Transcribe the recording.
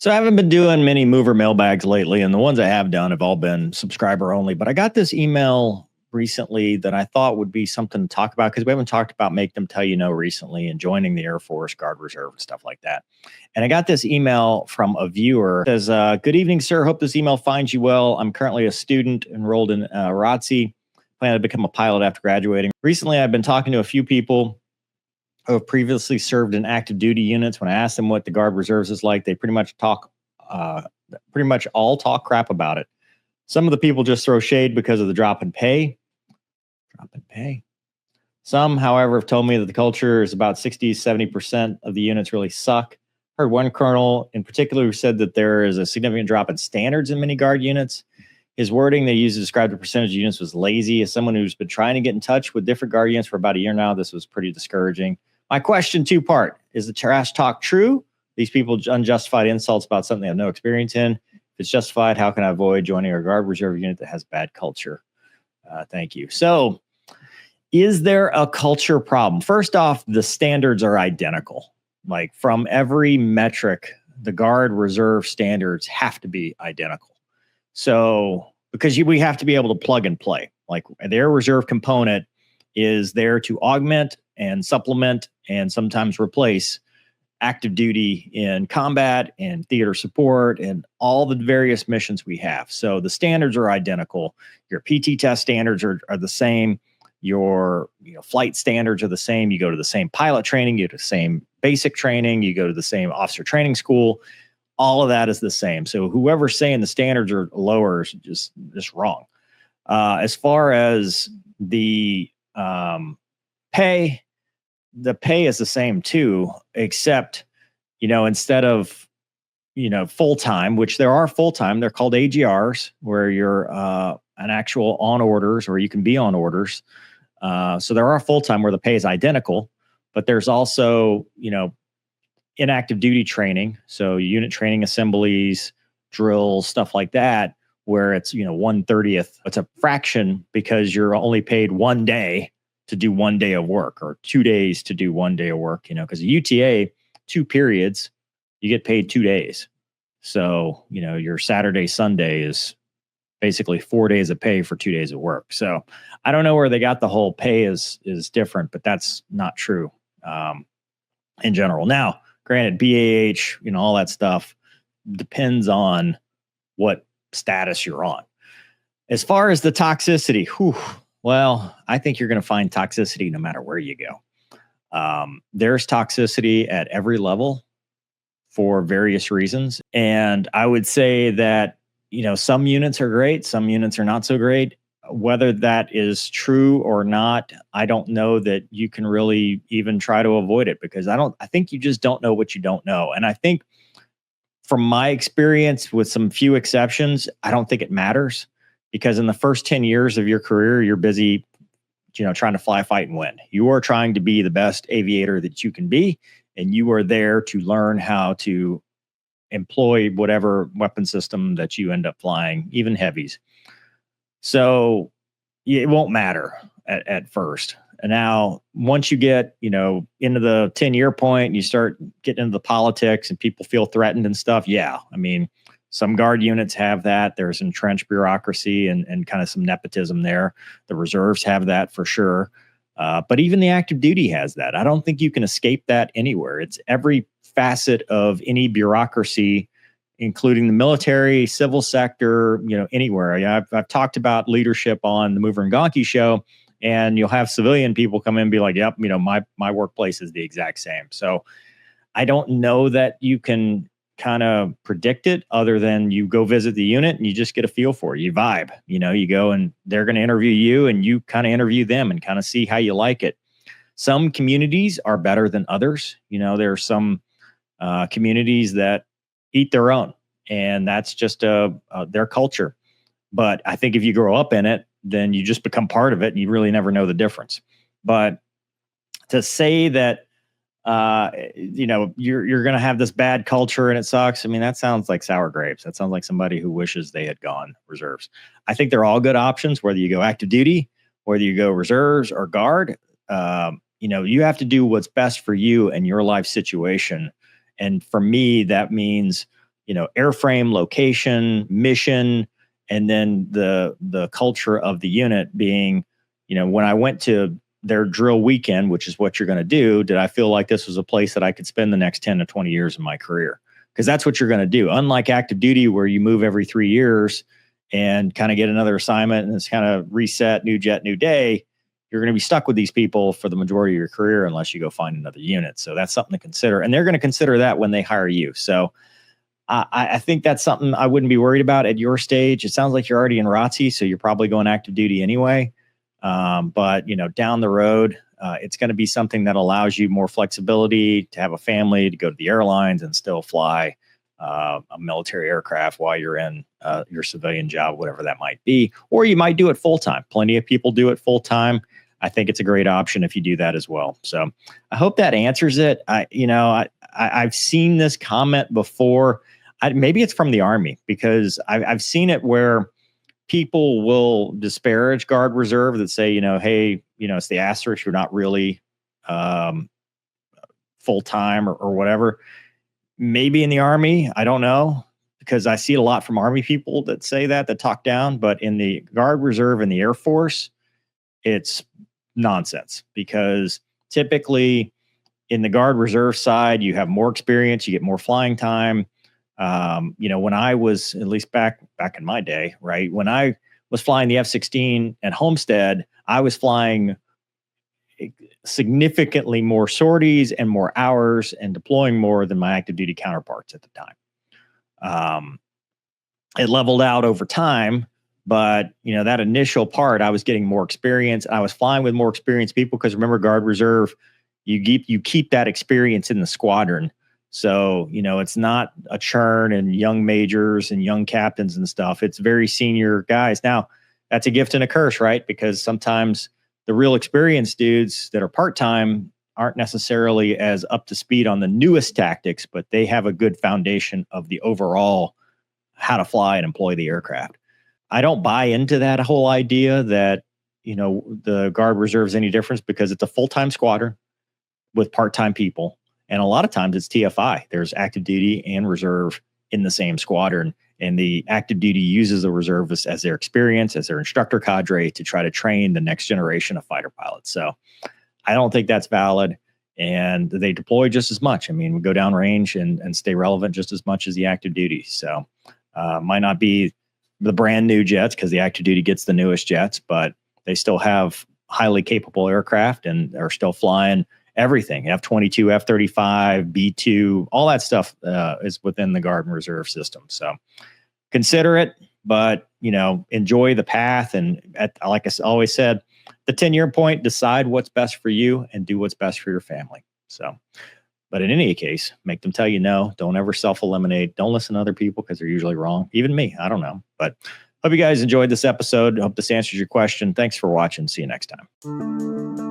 So I haven't been doing many mover mailbags lately, and the ones I have done have all been subscriber only. But I got this email recently that I thought would be something to talk about because we haven't talked about make them tell you no recently and joining the Air Force, Guard Reserve, and stuff like that. And I got this email from a viewer. It says, "Good evening, sir. Hope this email finds you well. I'm currently a student enrolled in ROTC. Plan to become a pilot after graduating. Recently, I've been talking to a few people who have previously served in active duty units. When I asked them what the Guard Reserves is like, they uh, pretty much all talk crap about it. Some of the people just throw shade because of the drop in pay. Drop in pay. Some, however, have told me that the culture is about 60, 70% of the units really suck. I heard one colonel in particular who said that there is a significant drop in standards in many Guard units. His wording they used to describe the percentage of units was lazy. As someone who's been trying to get in touch with different Guard units for about a year now, this was pretty discouraging. My question, two-part. Is the trash talk true? These people unjustified insults about something they have no experience in. If it's justified, how can I avoid joining a Guard Reserve unit that has bad culture? Thank you. So is there a culture problem? First off, the standards are identical. Like from every metric, the Guard Reserve standards have to be identical. So because we have to be able to plug and play. Like their reserve component is there to augment and supplement and sometimes replace active duty in combat and theater support and all the various missions we have. So the standards are identical. Your PT test standards are the same. Your flight standards are the same. You go to the same pilot training, you go to the same basic training, you go to the same officer training school. All of that is the same. So whoever's saying the standards are lower is just wrong. As far as the pay, the pay is the same too, except, instead of, full-time, which there are full-time, they're called AGRs, where you're an actual on orders, or you can be on orders. So there are full-time where the pay is identical, but there's also, inactive duty training. So unit training assemblies, drills, stuff like that, where it's, 1/30th. It's a fraction because you're only paid 1 day to do 1 day of work, or 2 days to do 1 day of work, because a UTA, 2 periods, you get paid 2 days. So, your Saturday, Sunday is basically 4 days of pay for 2 days of work. So I don't know where they got the whole pay is different, but that's not true in general. Now, granted, BAH, all that stuff depends on what status you're on. As far as the toxicity, well, I think you're going to find toxicity no matter where you go. There's toxicity at every level for various reasons. And I would say that, some units are great, some units are not so great. Whether that is true or not, I don't know that you can really even try to avoid it, because I think you just don't know what you don't know. And I think from my experience, with some few exceptions, I don't think it matters, because in the first 10 years of your career, you're busy, trying to fly, fight, and win. You are trying to be the best aviator that you can be, and you are there to learn how to employ whatever weapon system that you end up flying, even heavies. So it won't matter at first. And now, once you get, into the 10-year point, and you start getting into the politics and people feel threatened and stuff. Yeah. I mean, some Guard units have that. There's entrenched bureaucracy and kind of some nepotism there. The reserves have that for sure. But even the active duty has that. I don't think you can escape that anywhere. It's every facet of any bureaucracy, including the military, civil sector, anywhere. I've talked about leadership on the Mover and Gonky show, and you'll have civilian people come in and be like, yep, my workplace is the exact same. So I don't know that you can kind of predict it, other than you go visit the unit and you just get a feel for it. You vibe, you go and they're going to interview you, and you kind of interview them and kind of see how you like it. Some communities are better than others. There are some communities that eat their own, and that's just their culture. But I think if you grow up in it, then you just become part of it, and you really never know the difference. But to say that, you're going to have this bad culture and it sucks, I mean, that sounds like sour grapes. That sounds like somebody who wishes they had gone reserves. I think they're all good options, whether you go active duty, whether you go reserves or Guard. You have to do what's best for you and your life situation. And for me, that means, airframe, location, mission, and then the culture of the unit being, when I went to their drill weekend, which is what you're going to do, did I feel like this was a place that I could spend the next 10 to 20 years of my career? Because that's what you're going to do. Unlike active duty, where you move every 3 years and kind of get another assignment and it's kind of reset, new jet, new day, you're going to be stuck with these people for the majority of your career unless you go find another unit. So that's something to consider. And they're going to consider that when they hire you. So I think that's something I wouldn't be worried about at your stage. It sounds like you're already in ROTC, so you're probably going active duty anyway. But down the road, it's going to be something that allows you more flexibility to have a family, to go to the airlines and still fly a military aircraft while you're in your civilian job, whatever that might be. Or you might do it full time. Plenty of people do it full time. I think it's a great option if you do that as well. So I hope that answers it. I've seen this comment before. Maybe it's from the Army, because I've seen it where people will disparage Guard Reserve that say, hey, it's the asterisk, you're not really full time or whatever. Maybe in the Army, I don't know, because I see it a lot from Army people that say that talk down. But in the Guard Reserve and the Air Force, it's nonsense, because typically in the Guard Reserve side, you have more experience, you get more flying time. When I was, at least back in my day, right, when I was flying the F-16 at Homestead, I was flying significantly more sorties and more hours and deploying more than my active duty counterparts at the time. It leveled out over time, but that initial part, I was getting more experience. I was flying with more experienced people, because remember, Guard Reserve, you keep that experience in the squadron. So, it's not a churn and young majors and young captains and stuff. It's very senior guys. Now, that's a gift and a curse, right? Because sometimes the real experienced dudes that are part-time aren't necessarily as up to speed on the newest tactics, but they have a good foundation of the overall how to fly and employ the aircraft. I don't buy into that whole idea that, the Guard Reserve is any difference, because it's a full-time squadron with part-time people. And a lot of times it's TFI. There's active duty and reserve in the same squadron. And the active duty uses the reservists as their experience, as their instructor cadre, to try to train the next generation of fighter pilots. So I don't think that's valid. And they deploy just as much. I mean, we go down range and stay relevant just as much as the active duty. So might not be the brand new jets, because the active duty gets the newest jets, but they still have highly capable aircraft and are still flying everything. F-22, F-35, B-2, all that stuff is within the Guard and Reserve system. So consider it, but, enjoy the path. And like I always said, the 10-year point, decide what's best for you and do what's best for your family. So, but in any case, make them tell you no. Don't ever self-eliminate. Don't listen to other people, because they're usually wrong. Even me, I don't know. But hope you guys enjoyed this episode. Hope this answers your question. Thanks for watching. See you next time.